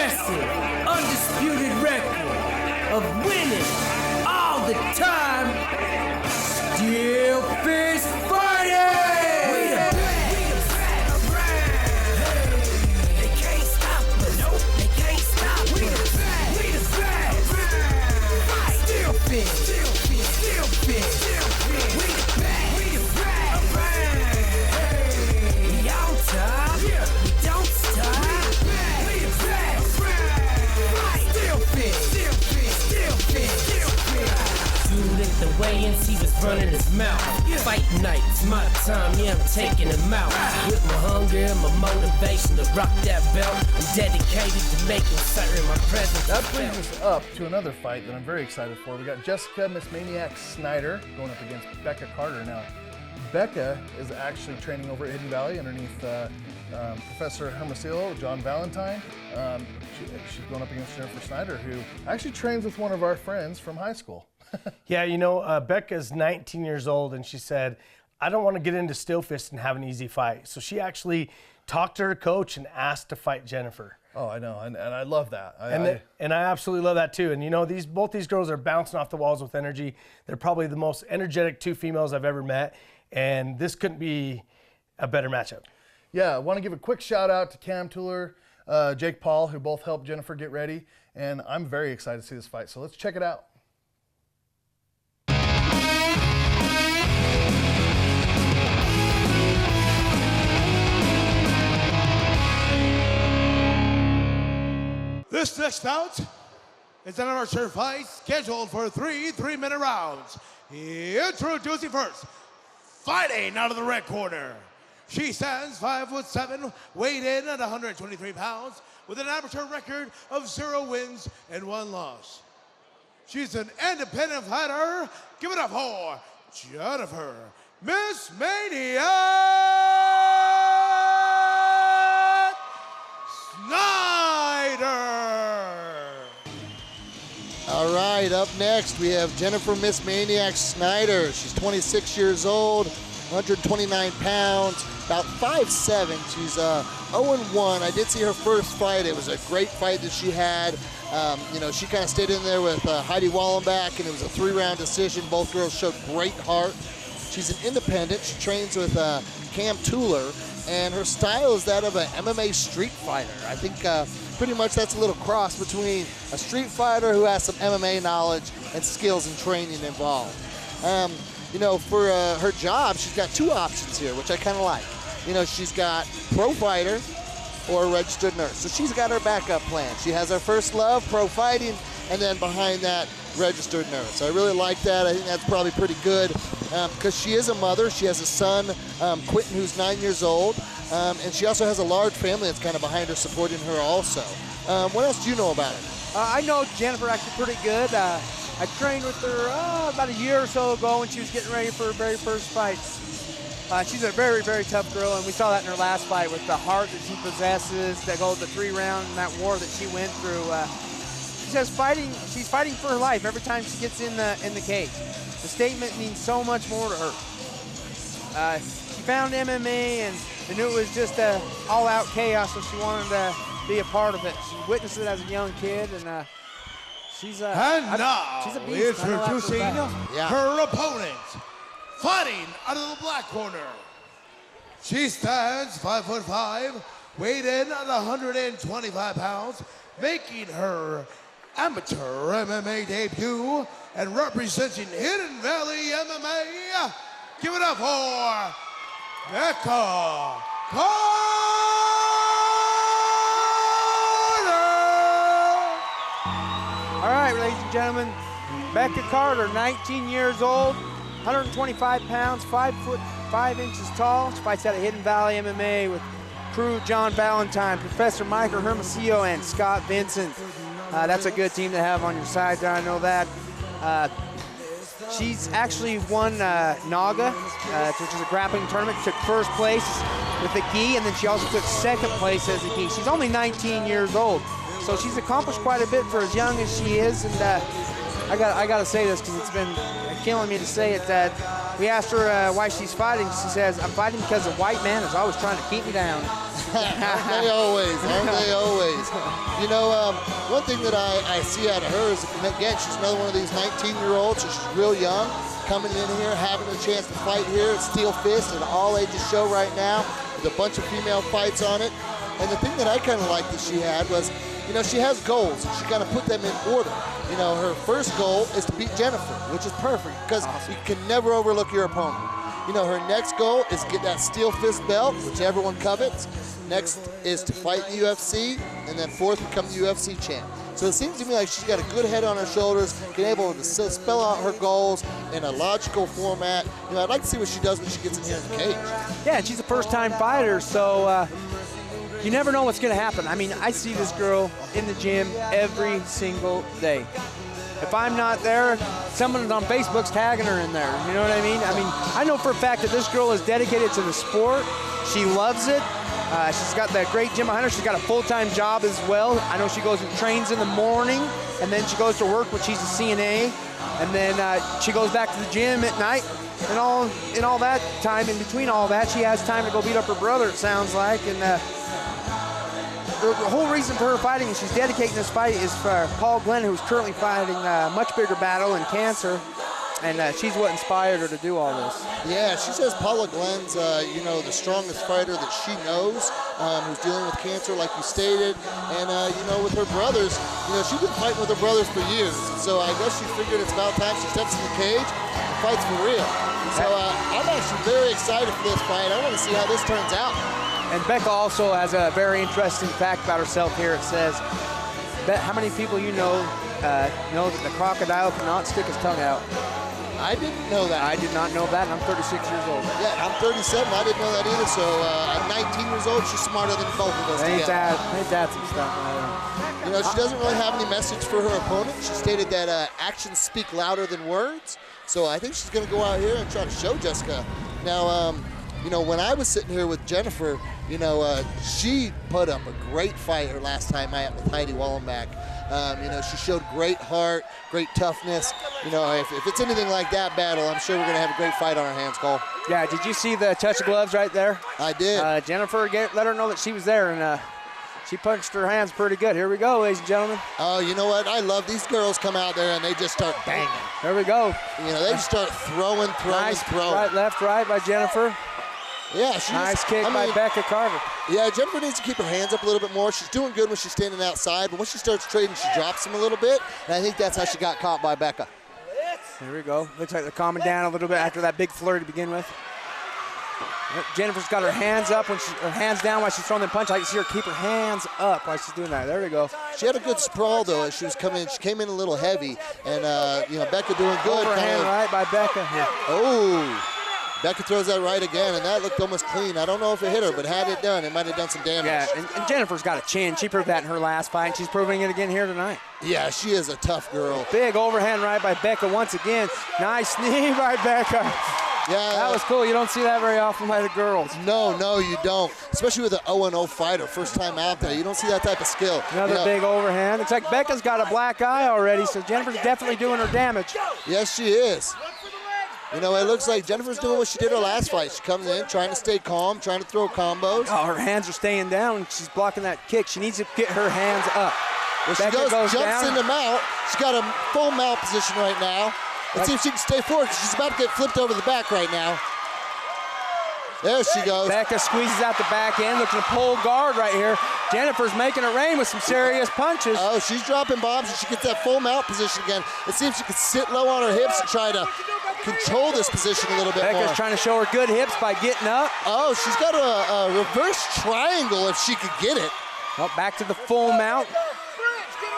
impressive, undisputed record of winning all the time. Steelfist fighting! They can't stop us. Nope, they can't stop us. We the best. Steelfist. Steelfist. We the best. We on top. We don't stop. We the best. Steelfist. Dude at the weigh-ins, he was running his mouth. Fight night, it's my time, yeah, I'm taking him out. With my hunger and my motivation to rock that belt, I'm dedicated to making certain my presence. That brings us up to another fight that I'm very excited for. We got Jessica Miss Maniac Snyder going up against Becca Carter. Now, Becca is actually training over at Hidden Valley underneath Professor Hermosillo, John Valentine. She's going up against Jennifer Snyder, who actually trains with one of our friends from high school. Yeah, you know, Becca's 19 years old, and she said, I don't want to get into Steelfist and have an easy fight. So she actually talked to her coach and asked to fight Jennifer. Oh, I know, and I love that. And I absolutely love that too. And you know, both these girls are bouncing off the walls with energy. They're probably the most energetic two females I've ever met, and this couldn't be a better matchup. Yeah, I want to give a quick shout out to Cam Tuller, Jake Paul, who both helped Jennifer get ready, and I'm very excited to see this fight. So let's check it out. This next bout is an amateur fight scheduled for three-minute rounds. Introducing first, fighting out of the red corner. She stands 5'7", weighed in at 123 pounds, with an amateur record of 0 wins and 1 loss. She's an independent fighter. Give it up for Jennifer Miss Maniac Snyder. All right, up next we have Jennifer Miss Maniac Snyder. She's 26 years old, 129 pounds, about 5'7". She's 0-1. I did see her first fight. It was a great fight that she had. You know, she kind of stayed in there with Heidi Wallenbach, and it was a 3-round decision. Both girls showed great heart. She's an independent. She trains with Cam Tuller, and her style is that of an MMA street fighter. I think pretty much that's a little cross between a street fighter who has some MMA knowledge and skills and training involved. You know, for her job, she's got 2 options here, which I kind of like. You know, she's got pro fighter or a registered nurse. So she's got her backup plan. She has her first love, pro fighting, and then behind that, registered nurse. So I really like that. I think that's probably pretty good because she is a mother. She has a son, Quentin, who's 9 years old, and she also has a large family that's kind of behind her, supporting her also. What else do you know about it? I know Jennifer actually pretty good. I trained with her about a year or so ago when she was getting ready for her very first fight. She's a very, very tough girl, and we saw that in her last fight with the heart that she possesses, that goes the 3-round and that war that she went through. She's fighting for her life every time she gets in the cage. The statement means so much more to her. She found MMA and knew it was just all-out chaos, so she wanted to be a part of it. She witnessed it as a young kid, and she's a beast. Introducing her opponent, fighting out of the black corner. She stands 5'5", weighed in at 125 pounds, making her amateur MMA debut and representing Hidden Valley MMA. Give it up for Becca Carter. All right, ladies and gentlemen, Becca Carter, 19 years old, 125 pounds, 5 foot 5 inches tall. She fights out of Hidden Valley MMA with crew John Valentine, Professor Michael Hermosillo, and Scott Vincent. That's a good team to have on your side there, I know that. She's actually won Naga, which is a grappling tournament. Took first place with the gi, and then she also took second place as a gi. She's only 19 years old, so she's accomplished quite a bit for as young as she is. And I got to say this because it's been killing me to say it. That we asked her why she's fighting. She says, "I'm fighting because a white man is always trying to keep me down." Aren't they always? Aren't they always? You know, one thing that I see out of her is, again, she's another one of these 19-year-olds, so she's real young, coming in here, having a chance to fight here at Steelfist, an all-ages show right now, with a bunch of female fights on it. And the thing that I kind of liked that she had was, you know, she has goals, and she kind of put them in order. You know, her first goal is to beat Jennifer, which is perfect, because you can never overlook your opponent. You know, her next goal is to get that Steelfist belt, which everyone covets. Next is to fight in the UFC, and then fourth, become the UFC champ. So it seems to me like she's got a good head on her shoulders, being able to spell out her goals in a logical format. You know, I'd like to see what she does when she gets in here in the cage. Yeah, and she's a first-time fighter, so you never know what's going to happen. I mean, I see this girl in the gym every single day. If I'm not there, someone on Facebook's tagging her in there. You know what I mean? I mean, I know for a fact that this girl is dedicated to the sport. She loves it. She's got that great gym behind her. She's got a full-time job as well. I know she goes and trains in the morning, and then she goes to work when she's a CNA, and then she goes back to the gym at night. And all that time, in between all that, she has time to go beat up her brother, it sounds like. And the whole reason for her fighting, and she's dedicating this fight, is for Paul Glenn, who's currently fighting a much bigger battle in cancer. And she's what inspired her to do all this. Yeah, she says Paula Glenn's, you know, the strongest fighter that she knows, who's dealing with cancer, like you stated. And, you know, with her brothers, you know, she's been fighting with her brothers for years. So I guess she figured it's about time she steps in the cage and fights for real. So I'm actually very excited for this fight. I want to see how this turns out. And Becca also has a very interesting fact about herself here. It says, how many people you know that the crocodile cannot stick his tongue out? I didn't know that. I did not know that, and I'm 36 years old. Yeah, I'm 37. I didn't know that either. So at 19 years old, she's smarter than both of us together. Ain't that some stuff? You know, she doesn't really have any message for her opponent. She stated that actions speak louder than words. So I think she's going to go out here and try to show Jessica. Now, you know, when I was sitting here with Jennifer, you know, she put up a great fight her last time out with Heidi Wallenbach. You know, she showed great heart, great toughness. You know, if it's anything like that battle, I'm sure we're going to have a great fight on our hands, Cole. Yeah, did you see the touch of gloves right there? I did. Jennifer let her know that she was there, and she punched her hands pretty good. Here we go, ladies and gentlemen. Oh, you know what? I love these girls come out there and they just start banging. Here we go. You know, they just start throwing. Nice right, left, right by Jennifer. Yeah, nice kick by Becca Carter. Yeah, Jennifer needs to keep her hands up a little bit more. She's doing good when she's standing outside, but when she starts trading, she drops them a little bit, and I think that's how she got caught by Becca. Here we go. Looks like they're calming down a little bit after that big flurry to begin with. Jennifer's got her hands up, her hands down while she's throwing the punch. I can see her keep her hands up while she's doing that. There we go. She had a good sprawl, though, as she was coming in. She came in a little heavy, and, you know, Becca doing good. Overhand right by Becca. Here. Oh. Becca throws that right again, and that looked almost clean. I don't know if it hit her, but had it done, it might have done some damage. Yeah, and Jennifer's got a chin. She proved that in her last fight. She's proving it again here tonight. Yeah, she is a tough girl. Big overhand right by Becca once again. Nice knee by Becca. Yeah, that was cool. You don't see that very often by the girls. No, you don't. Especially with an 0-0 fighter, first time out there. You don't see that type of skill. Another big overhand. Looks like Becca's got a black eye already, so Jennifer's definitely doing her damage. Yes, she is. You know, it looks like Jennifer's doing what she did her last fight. She comes in trying to stay calm, trying to throw combos. Oh, her hands are staying down. She's blocking that kick. She needs to get her hands up. Well, she jumps into mount. She's got a full mount position right now. Let's see if she can stay forward. She's about to get flipped over the back right now. There she goes. Becca squeezes out the back end, looking to pull guard right here. Jennifer's making it rain with some serious punches. Oh, she's dropping bombs, and she gets that full mount position again. Let's see if she can sit low on her hips and try to control this position a little bit more. Becca's trying to show her good hips by getting up. Oh, she's got a reverse triangle if she could get it. Oh, back to the full mount.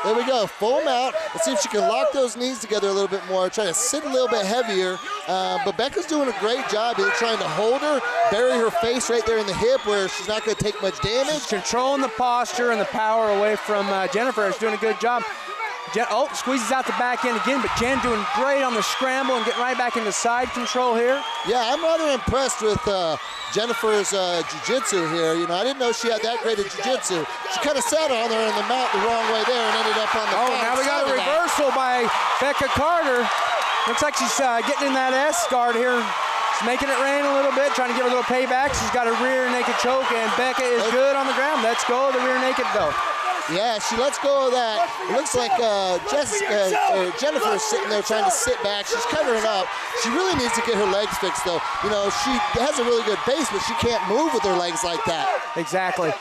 There we go, full mount. Let's see if she can lock those knees together a little bit more, try to sit a little bit heavier. But Becca's doing a great job either trying to hold her, bury her face right there in the hip where she's not going to take much damage. She's controlling the posture and the power away from Jennifer. She's doing a good job. Squeezes out the back end again, but Jen doing great on the scramble and getting right back into side control here. Yeah, I'm rather impressed with Jennifer's jiu-jitsu here. You know, I didn't know she had that great at jiu-jitsu. She kind of sat on her in the mount the wrong way there and ended up on the now we got a reversal by Becca Carter. Looks like she's getting in that S guard here. She's making it rain a little bit, trying to get a little payback. She's got a rear naked choke, and Becca is good on the ground. Let's go, the rear naked though. Yeah, she lets go of that. It looks like Jennifer's sitting there trying to sit back. She's covering up. She really needs to get her legs fixed, though. You know, she has a really good base, but she can't move with her legs like that. Exactly.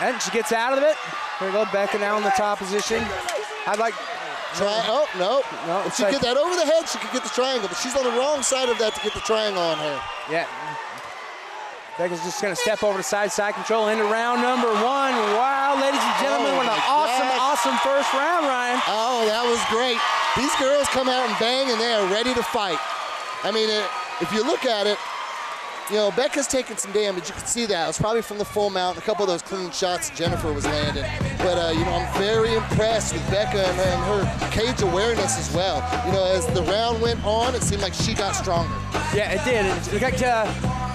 And she gets out of it. Here we go, Becca now in the top position. I'd like... Oh, no. If she could get that over the head, she could get the triangle, but she's on the wrong side of that to get the triangle on her. Yeah. Becca's just going to step over to side control into round number 1. Wow, ladies and gentlemen, what an awesome first round, Ryan. Oh, that was great. These girls come out and bang, and they are ready to fight. I mean, if you look at it, you know, Becca's taking some damage. You can see that. It was probably from the full mount, a couple of those clean shots Jennifer was landing. But, you know, I'm very impressed with Becca and her cage awareness as well. You know, as the round went on, it seemed like she got stronger. Yeah, it did. It's like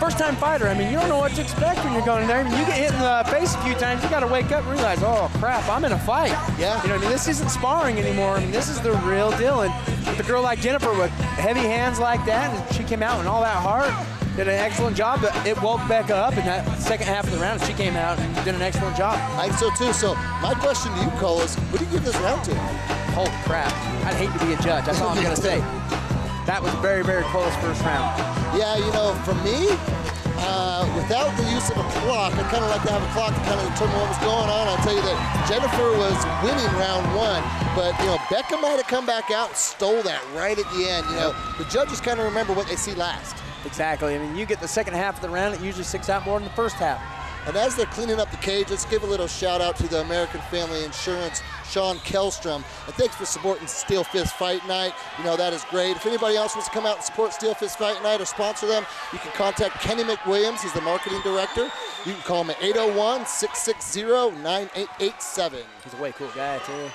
first-time fighter. I mean, you don't know what to expect when you're going in there. I mean, you get hit in the face a few times, you got to wake up and realize, oh, crap, I'm in a fight. Yeah. You know, I mean, this isn't sparring anymore. I mean, this is the real deal. And with a girl like Jennifer with heavy hands like that, and she came out and all that heart, did an excellent job, but it woke Becca up in that second half of the round, and she came out and did an excellent job. I think so, too. So my question to you, Cole, is what do you give this round to? Holy crap. I'd hate to be a judge. That's all I'm going to say. That was very, very close first round. Yeah, you know, for me, without the use of a clock, I'd kind of like to have a clock to kind of determine what was going on. I'll tell you that Jennifer was winning round 1, but, you know, Becca might have come back out and stole that right at the end. You know, the judges kind of remember what they see last. Exactly. I mean, you get the second half of the round, it usually sticks out more than the first half. And as they're cleaning up the cage, let's give a little shout out to the American Family Insurance, Sean Kellstrom. And thanks for supporting Steelfist Fight Night. You know, that is great. If anybody else wants to come out and support Steelfist Fight Night or sponsor them, you can contact Kenny McWilliams. He's the marketing director. You can call him at 801-660-9887. He's a way cool guy, too.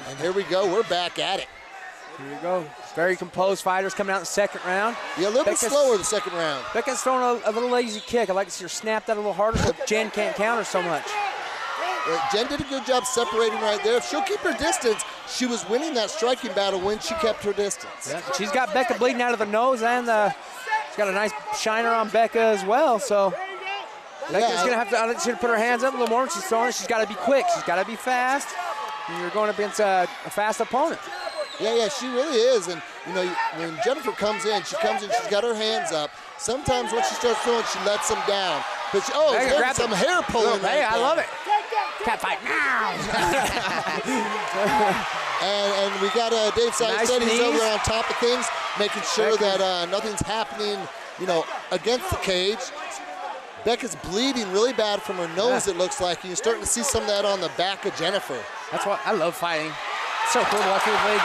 And here we go. We're back at it. Here we go. Very composed fighters coming out in the second round. Yeah, a little bit slower the second round. Becca's throwing a little lazy kick. I'd like to see her snap that a little harder so Jen can't counter so much. Jen did a good job separating right there. If she'll keep her distance, she was winning that striking battle when she kept her distance. Yeah, she's got Becca bleeding out of the nose, and she's got a nice shiner on Becca as well. So Becca's going to have to, I think she's going to put her hands up a little more when she's throwing it. She's got to be quick. She's got to be fast. And you're going up against a fast opponent. Yeah, she really is. And, you know, when Jennifer comes in, she's got her hands up. Sometimes when she starts throwing, she lets them down. But there's some hair pulling right there. I love it. Cat fight now. and we got Dave Sykes said he's over on top of things, making sure that nothing's happening, you know, against the cage. Becca's bleeding really bad from her nose, it looks like. And you're starting to see some of that on the back of Jennifer. That's why I love fighting. So cool to watch her leg.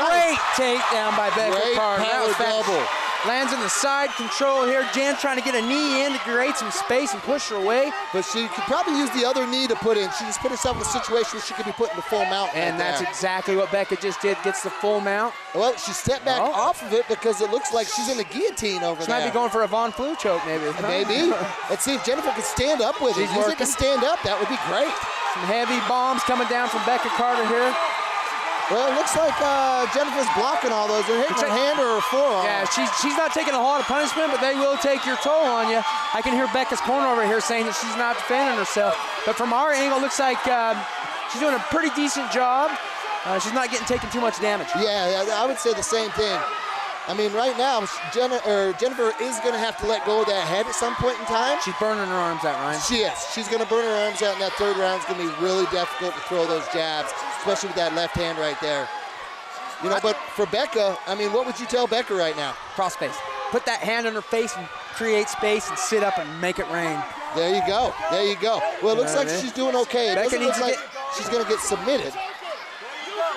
Great takedown by Becca Carter. Great power double. Lands in the side control here. Jen trying to get a knee in to create some space and push her away. But she could probably use the other knee to put in. She just put herself in a situation where she could be put in the full mount. And that's exactly what Becca just did. Gets the full mount. Well, she stepped back off of it because it looks like she's in a guillotine over there. She might be going for a Von Flue choke, maybe. Maybe. Let's see if Jennifer can stand up with it. Use it to stand up. That would be great. Some heavy bombs coming down from Becca Carter here. Well, it looks like Jennifer's blocking all those. They're hitting her hand or her forearm. Yeah, she's not taking a lot of punishment, but they will take your toll on you. I can hear Becca's corner over here saying that she's not defending herself. But from our angle, it looks like she's doing a pretty decent job. She's not getting taken too much damage. Yeah, I would say the same thing. I mean, right now, Jennifer is going to have to let go of that head at some point in time. She's burning her arms out, Ryan. She is. She's going to burn her arms out, and that third round is going to be really difficult to throw those jabs, especially with that left hand right there. You know, but for Becca, I mean, what would you tell Becca right now? Cross face. Put that hand on her face and create space and sit up and make it rain. There you go. There you go. Well, it looks like she's doing okay. It doesn't look like she's going to get submitted.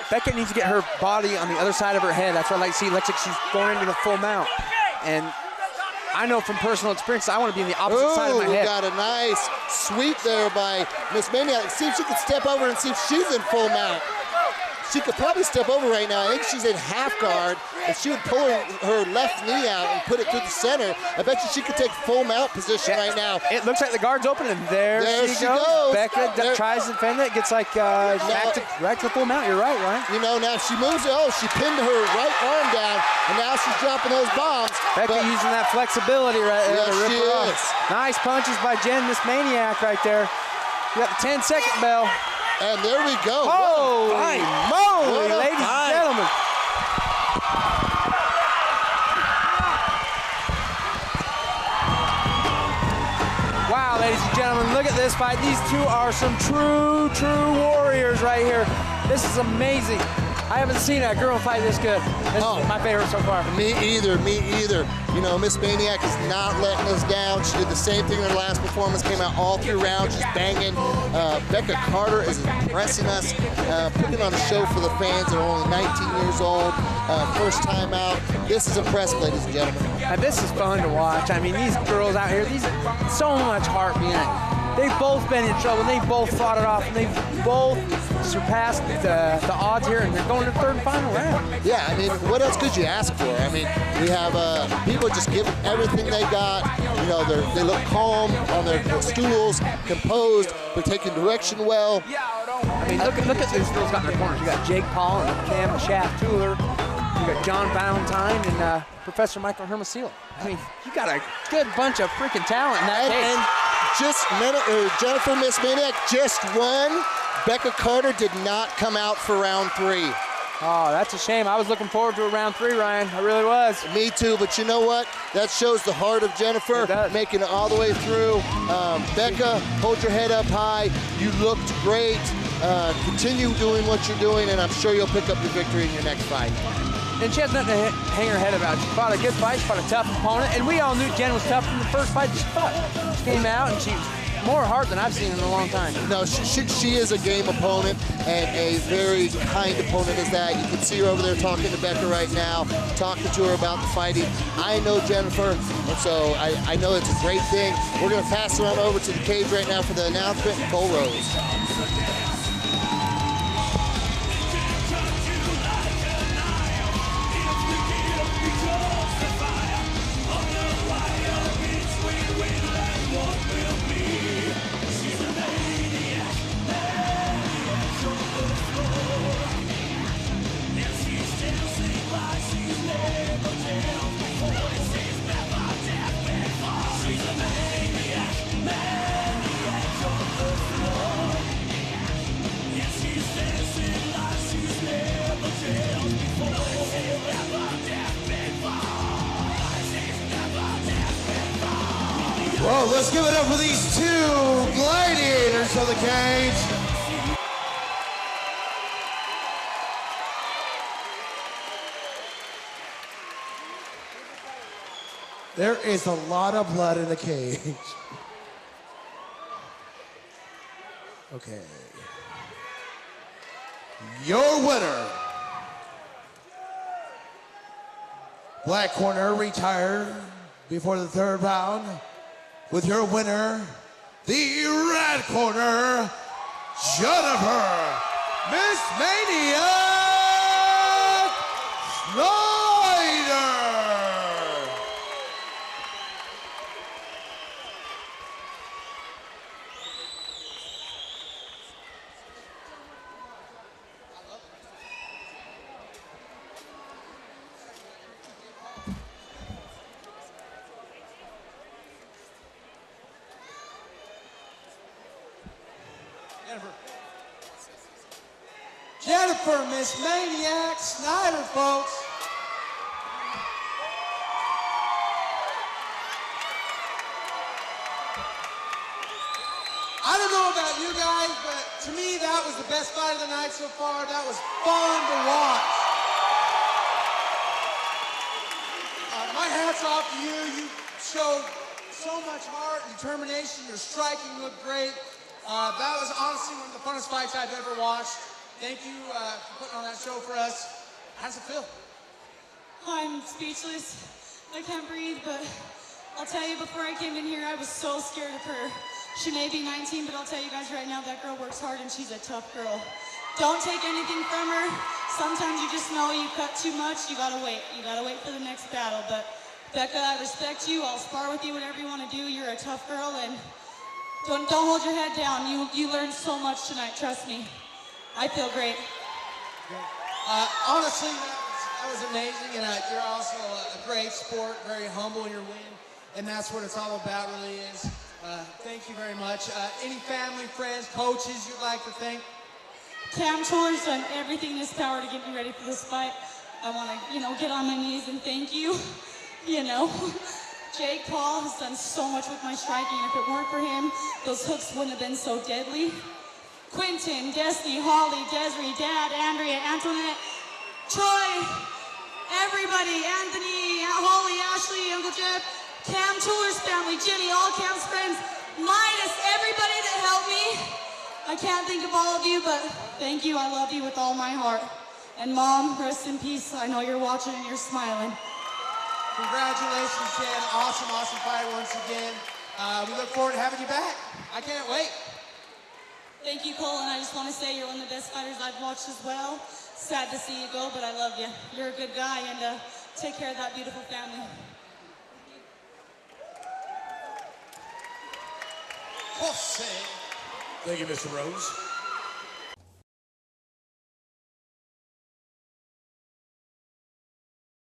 Becca needs to get her body on the other side of her head. That's what I like to see. It looks like she's going into the full mount. And I know from personal experience, I want to be on the opposite side of my head. Got a nice sweep there by Miss Maniac. See if she can step over and see if she's in full mount. she could probably step over right now. I think she's in half guard. If she would pull her left knee out and put it through the center, I bet you she could take full mount position right now. It looks like the guard's open, and there she goes. Becca tries to defend it, gets like back to full mount. You're right, Ryan. You know, now she moves it. Oh, she pinned her right arm down, and now she's dropping those bombs. Becca using that flexibility right there to rip she her off. is. Nice punches by Jen, this maniac right there. You got the 10-second bell. And there we go. Holy moly, ladies and gentlemen. Wow, ladies and gentlemen, look at this fight. These two are some true warriors right here. This is amazing. I haven't seen a girl fight this good. This is my favorite so far. Me either. You know, Miss Maniac is not letting us down. She did the same thing in her last performance, came out all through rounds, just banging. Becca Carter is impressing us, putting on a show for the fans that are only 19 years old, first time out. This is impressive, ladies and gentlemen. And this is fun to watch. I mean, these girls out here, so much heart behind it. They've both been in trouble, and they both fought it off, and they've both surpassed the odds here, and they're going to the third and final round. Yeah, I mean, what else could you ask for? I mean, we have people just giving everything they got. You know, they look calm on their stools, composed. They're taking direction well. I mean, look at these girls got in their corners. You got Jake Paul and Cam Shaft-Tuller. You got John Valentine and Professor Michael Hermosillo. I mean, you got a good bunch of freaking talent in that case. And Jennifer Miss Maniac just won. Becca Carter did not come out for round 3. Oh, that's a shame. I was looking forward to a round 3, Ryan. I really was. Me too, but you know what? That shows the heart of Jennifer, making it all the way through. Becca, hold your head up high. You looked great. Continue doing what you're doing, and I'm sure you'll pick up your victory in your next fight. And she has nothing to hang her head about. She fought a good fight. She fought a tough opponent, and we all knew Jen was tough from the first fight she fought. She came out, and she was more heart than I've seen in a long time. No, she is a game opponent, and a very kind opponent is that. You can see her over there talking to Becca right now, talking to her about the fighting. I know Jennifer, and so I know it's a great thing. We're going to pass it on over to the cage right now for the announcement. Bull Rose. Well, let's give it up for these two gladiators of the cage. There is a lot of blood in the cage. Okay. Your winner. Black corner retired before the third round. With your winner, the red corner, Jennifer Miss Maniac Snyder. Jennifer Miss Maniac Snyder, folks. I don't know about you guys, but to me that was the best fight of the night so far. That was fun to watch. My hat's off to you. You showed so much heart and determination. Your striking looked great. That was honestly one of the funnest fights I've ever watched. Thank you for putting on that show for us. How does it feel? I'm speechless. I can't breathe, but I'll tell you, before I came in here, I was so scared of her. She may be 19, but I'll tell you guys right now, that girl works hard and she's a tough girl. Don't take anything from her. Sometimes you just know you cut too much, you gotta wait. You gotta wait for the next battle. But Becca, I respect you. I'll spar with you, whatever you want to do. You're a tough girl, and don't hold your head down. You learned so much tonight, trust me. I feel great. Honestly, that was amazing, and you're also a great sport, very humble in your win, and that's what it's all about, really is. Thank you very much. Any family, friends, coaches you'd like to thank? Cam Tor's done everything in his power to get me ready for this fight. I want to, get on my knees and thank you. Jake Paul has done so much with my striking. If it weren't for him, those hooks wouldn't have been so deadly. Quentin, Destiny, Holly, Desiree, Dad, Andrea, Antoinette, Troy, everybody, Anthony, Holly, Ashley, Uncle Jeff, Cam Tor's family, Jenny, all Cam's friends, minus everybody that helped me. I can't think of all of you, but thank you. I love you with all my heart. And Mom, rest in peace. I know you're watching and you're smiling. Congratulations, Jen. Awesome, awesome fight once again. We look forward to having you back. I can't wait. Thank you, Cole, and I just want to say you're one of the best fighters I've watched as well. Sad to see you go, but I love you. You're a good guy, and take care of that beautiful family. Thank you, Mr. Rose.